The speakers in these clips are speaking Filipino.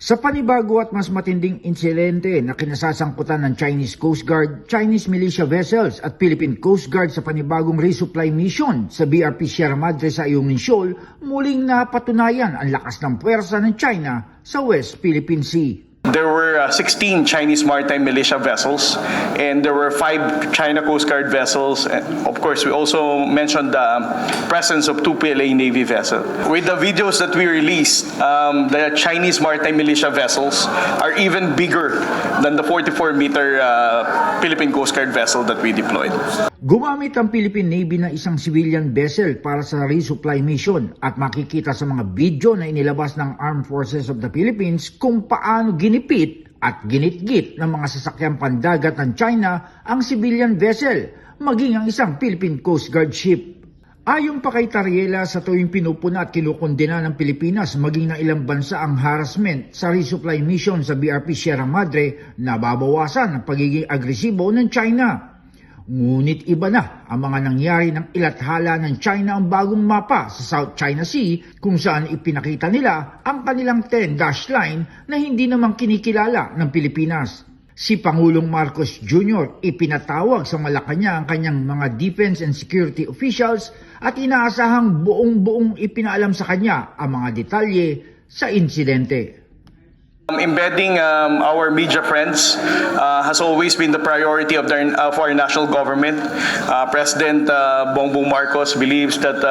Sa panibago at mas matinding insidente na kinasasangkutan ng Chinese Coast Guard, Chinese militia vessels at Philippine Coast Guard sa panibagong resupply mission sa BRP Sierra Madre sa Ayungin Shoal, muling napatunayan ang lakas ng puwersa ng China sa West Philippine Sea. There were 16 Chinese maritime militia vessels and there were 5 China Coast Guard vessels. And of course, we also mentioned the presence of 2 PLA Navy vessels. With the videos that we released, the Chinese maritime militia vessels are even bigger than the 44-meter Philippine Coast Guard vessel that we deployed. Gumamit ang Philippine Navy na isang civilian vessel para sa resupply mission at makikita sa mga video na inilabas ng Armed Forces of the Philippines kung paano ginipit at ginitgit ng mga sasakyang pandagat ng China ang civilian vessel, maging ang isang Philippine Coast Guard ship. Ayon pa kay Tariela, sa tuwing pinupuna at kinukondena ng Pilipinas maging ng ilang bansa ang harassment sa resupply mission sa BRP Sierra Madre, nababawasan ang pagiging agresibo ng China. Ngunit iba na ang mga nangyari ng ilathala ng China ang bagong mapa sa South China Sea kung saan ipinakita nila ang kanilang 10-dash line na hindi naman kinikilala ng Pilipinas. Si Pangulong Marcos Jr. ipinatawag sa Malacanang ang kanyang mga defense and security officials at inaasahang buong-buong ipinaalam sa kanya ang mga detalye sa insidente. Embedding our media friends has always been the priority of our national government. President Bongbong Marcos believes that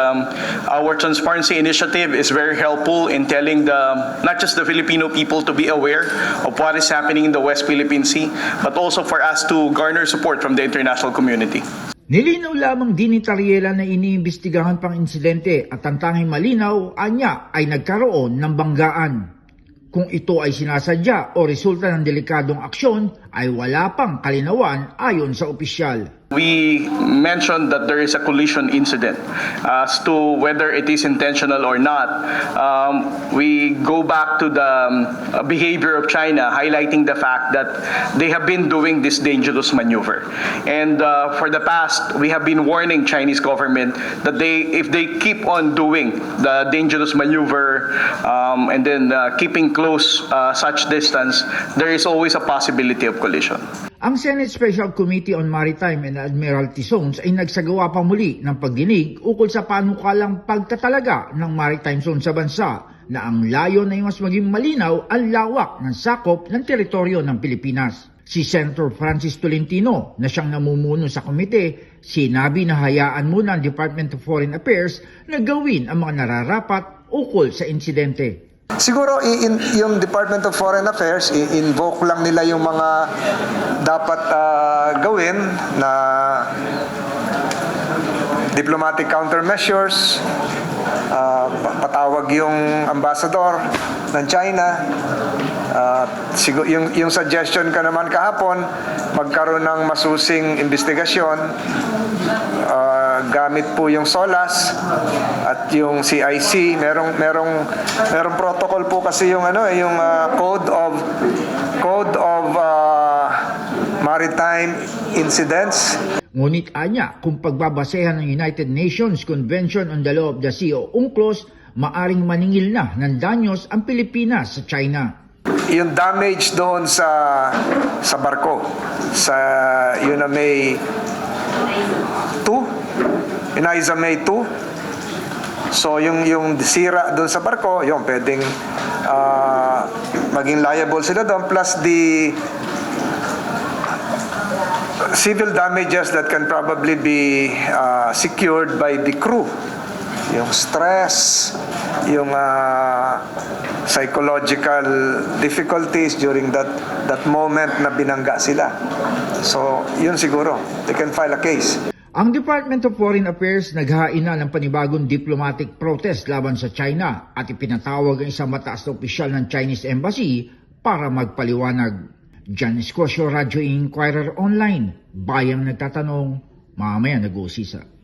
our transparency initiative is very helpful in telling not just the Filipino people to be aware of what is happening in the West Philippine Sea, but also for us to garner support from the international community. Nilinaw lamang din ni Tariela na iniimbestigahan pang insidente at ang tanging malinaw anya ay nagkaroon ng banggaan. Kung ito ay sinasadya o resulta ng delikadong aksyon ay wala pang kalinawan ayon sa opisyal. We mentioned that there is a collision incident. As to whether it is intentional or not, we go back to the behavior of China, highlighting the fact that they have been doing this dangerous maneuver. And for the past, we have been warning Chinese government that if they keep on doing the dangerous maneuver and then keeping close such distance, there is always a possibility of collision. Ang Senate Special Committee on Maritime and Admiralty Zones ay nagsagawa pa muli ng pagdinig ukol sa panukalang pagtatalaga ng maritime zone sa bansa na ang layon ay mas maging malinaw ang lawak ng sakop ng teritoryo ng Pilipinas. Si Senator Francis Tolentino na siyang namumuno sa komite, sinabi na hayaan muna ang Department of Foreign Affairs na gawin ang mga nararapat ukol sa insidente. Siguro yung Department of Foreign Affairs, i-invoke lang nila yung mga dapat gawin na diplomatic countermeasures, patawag yung ambassador ng China. Yung suggestion ka naman kahapon, magkaroon ng masusing investigasyon, gamit po yung SOLAS at yung CIC. Merong protocol po kasi yung Code of Maritime Incidents. Ngunit anya, kung pagbabasehan ng United Nations Convention on the Law of the Sea o UNCLOS, maaring maningil na ng danyos ang Pilipinas sa China. Yung damage doon sa barko, sa Unamay 2, Inayzamay 2. So yung sira doon sa barko, yung pwedeng maging liable sila doon, plus the civil damages that can probably be secured by the crew. Yung stress, yung psychological difficulties during that moment na binangga sila. So, yun siguro. They can file a case. Ang Department of Foreign Affairs naghain na ng panibagong diplomatic protest laban sa China at ipinatawag ang isang mataas na opisyal ng Chinese Embassy para magpaliwanag. John Escosio, Radyo Inquirer Online, bayang nagtatanong, mamaya nag-uusisa.